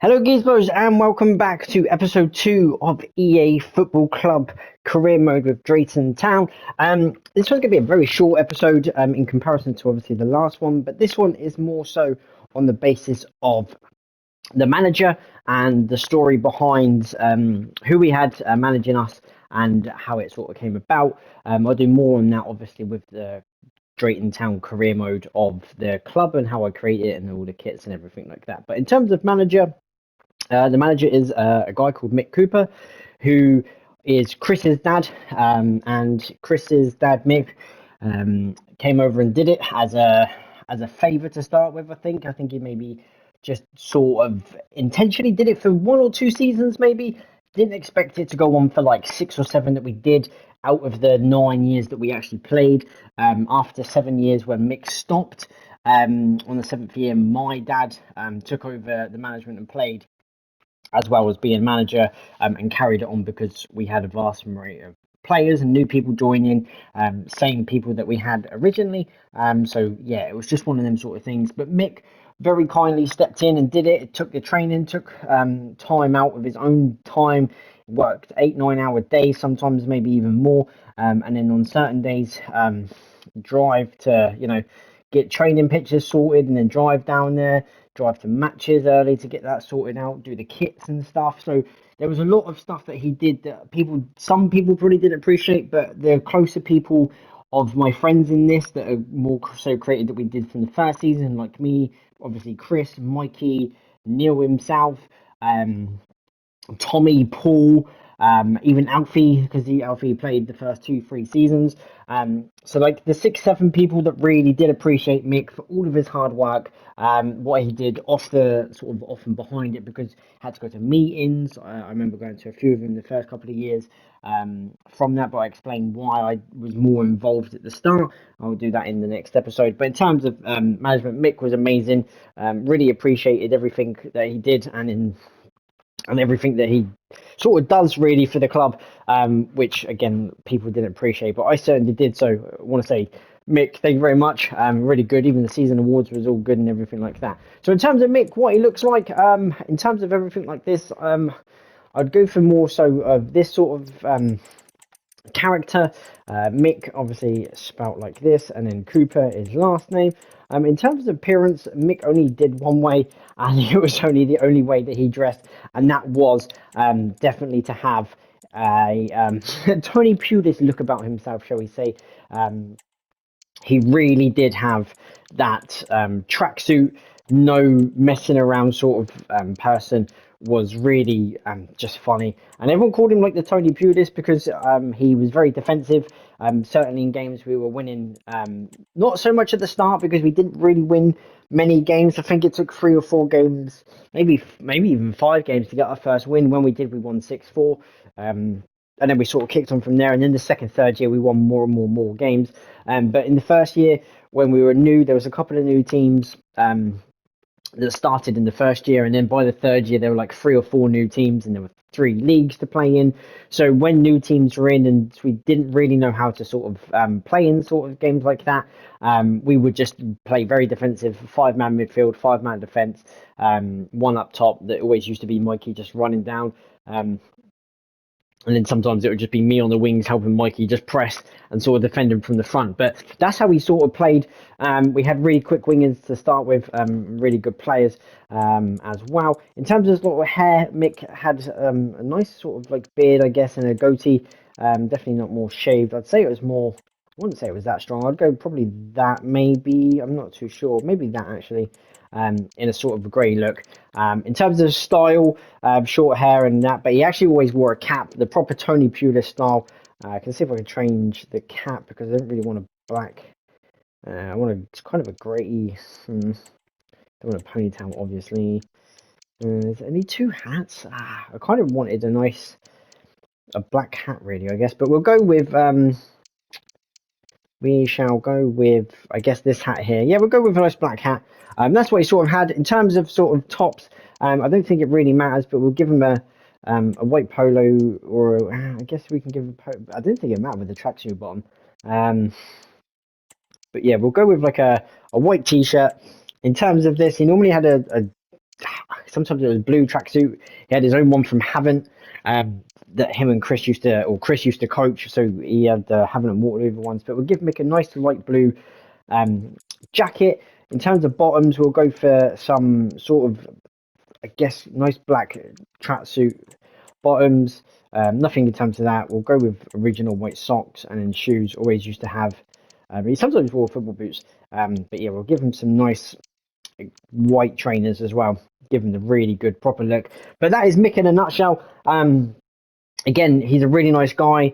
Hello, Gizmos, and welcome back to episode 2 of EA Football Club Career Mode with Drayton Town. This one's going to be a very short episode in comparison to obviously the last one, but this one is more so on the basis of the manager and the story behind who we had managing us and how it sort of came about. I'll do more on that obviously with the Drayton Town career mode of the club and how I create it and all the kits and everything like that. But in terms of manager, the manager is a guy called Mick Cooper, who is Chris's dad, and Chris's dad Mick came over and did it as a favour to start with. I think he maybe just sort of intentionally did it for 1 or 2 seasons, maybe. Didn't expect it to go on for like 6 or 7 that we did out of the 9 years that we actually played. After 7 years, when Mick stopped, on the seventh year, my dad took over the management and played as well as being manager, and carried it on because we had a vast array of players and new people joining, same people that we had originally. So yeah, it was just one of them sort of things. But Mick very kindly stepped in and did it. It took the training, took time out of his own time, worked 8-9 hour days, sometimes maybe even more, and then on certain days, drive to get training pictures sorted and then drive down there, drive to matches early to get that sorted out, do the kits and stuff. So there was a lot of stuff that he did that some people probably didn't appreciate, but the closer people of my friends in this that are more so created that we did from the first season, like me, obviously Chris, Mikey, Neil himself, Tommy, Paul, even Alfie, because Alfie played the first 2-3 seasons. So like the 6-7 people that really did appreciate Mick for all of his hard work, what he did off and behind it, because he had to go to meetings. I remember going to a few of them the first couple of years. From that, but I explained why I was more involved at the start. I'll do that in the next episode. But in terms of management, Mick was amazing. Really appreciated everything that he did and everything that he sort of does really for the club, which again people didn't appreciate, but I certainly did. So I want to say, Mick, thank you very much. Really good. Even the season awards was all good and everything like that. So in terms of Mick, what he looks like, in terms of everything like this, I'd go for more so of this sort of character. Mick obviously spelt like this, and then Cooper is last name. In terms of appearance, Mick only did one way, and it was only the only way that he dressed, and that was definitely to have a Tony Pulis look about himself, shall we say. He really did have that tracksuit, no messing around sort of person. Was really just funny, and everyone called him like the Tony Pulis because he was very defensive. Certainly in games we were winning, not so much at the start because we didn't really win many games. I think it took 3 or 4 games, maybe even 5 games to get our first win. When we did, we won 6-4. And then we sort of kicked on from there. And then the second, third year, we won more and more games. But in the first year, when we were new, there was a couple of new teams that started in the first year. And then by the third year, there were like 3 or 4 new teams, and there were 3 leagues to play in. So when new teams were in and we didn't really know how to sort of play in sort of games like that, we would just play very defensive, 5-man midfield, 5-man defense, one up top that always used to be Mikey just running down. And then sometimes it would just be me on the wings helping Mikey just press and sort of defend him from the front. But that's how we sort of played. We had really quick wingers to start with, really good players as well. In terms of sort of hair, Mick had a nice sort of like beard, I guess, and a goatee. Definitely not more shaved. I'd say it was more. I wouldn't say it was that strong. I'd go probably that, maybe. I'm not too sure. Maybe that actually. In a sort of a grey look. In terms of style, short hair and that, but he actually always wore a cap, the proper Tony Pulis style. I can see if I can change the cap because I don't really want a black. I want it's kind of a grey. Don't want a ponytail, obviously. I need 2 hats. I kind of wanted a black hat, really, I guess. But we'll go with we shall go with, I guess, this hat here. Yeah, we'll go with a nice black hat. That's what he sort of had. In terms of sort of tops, I don't think it really matters, but we'll give him a white polo, or I guess we can give him I don't think it matters with the tracksuit bottom. But yeah, we'll go with like a white t-shirt. In terms of this, he normally had sometimes it was blue tracksuit. He had his own one from Havant, that him and Chris used to coach. So he had the Havant and Waterloo ones. But we'll give Mick a nice light blue jacket. In terms of bottoms, we'll go for some sort of, I guess, nice black tracksuit bottoms. Nothing in terms of that. We'll go with original white socks, and then shoes. Always used to have. He sometimes wore football boots. But yeah, we'll give him some nice white trainers as well. Give him the really good proper look. But that is Mick in a nutshell. Again, he's a really nice guy.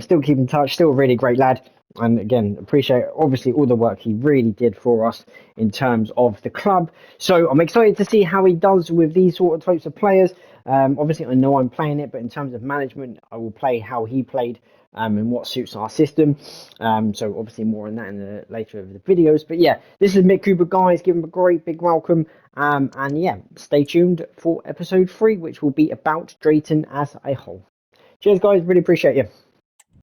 Still keep in touch. Still a really great lad. And again, appreciate obviously all the work he really did for us in terms of the club. So I'm excited to see how he does with these sort of types of players. Obviously, I know I'm playing it, but in terms of management, I will play how he played and what suits our system. So obviously more on that in the later of the videos. But yeah, this is Mick Cooper, guys. Give him a great big welcome. And yeah, stay tuned for episode 3, which will be about Drayton as a whole. Cheers, guys. Really appreciate you.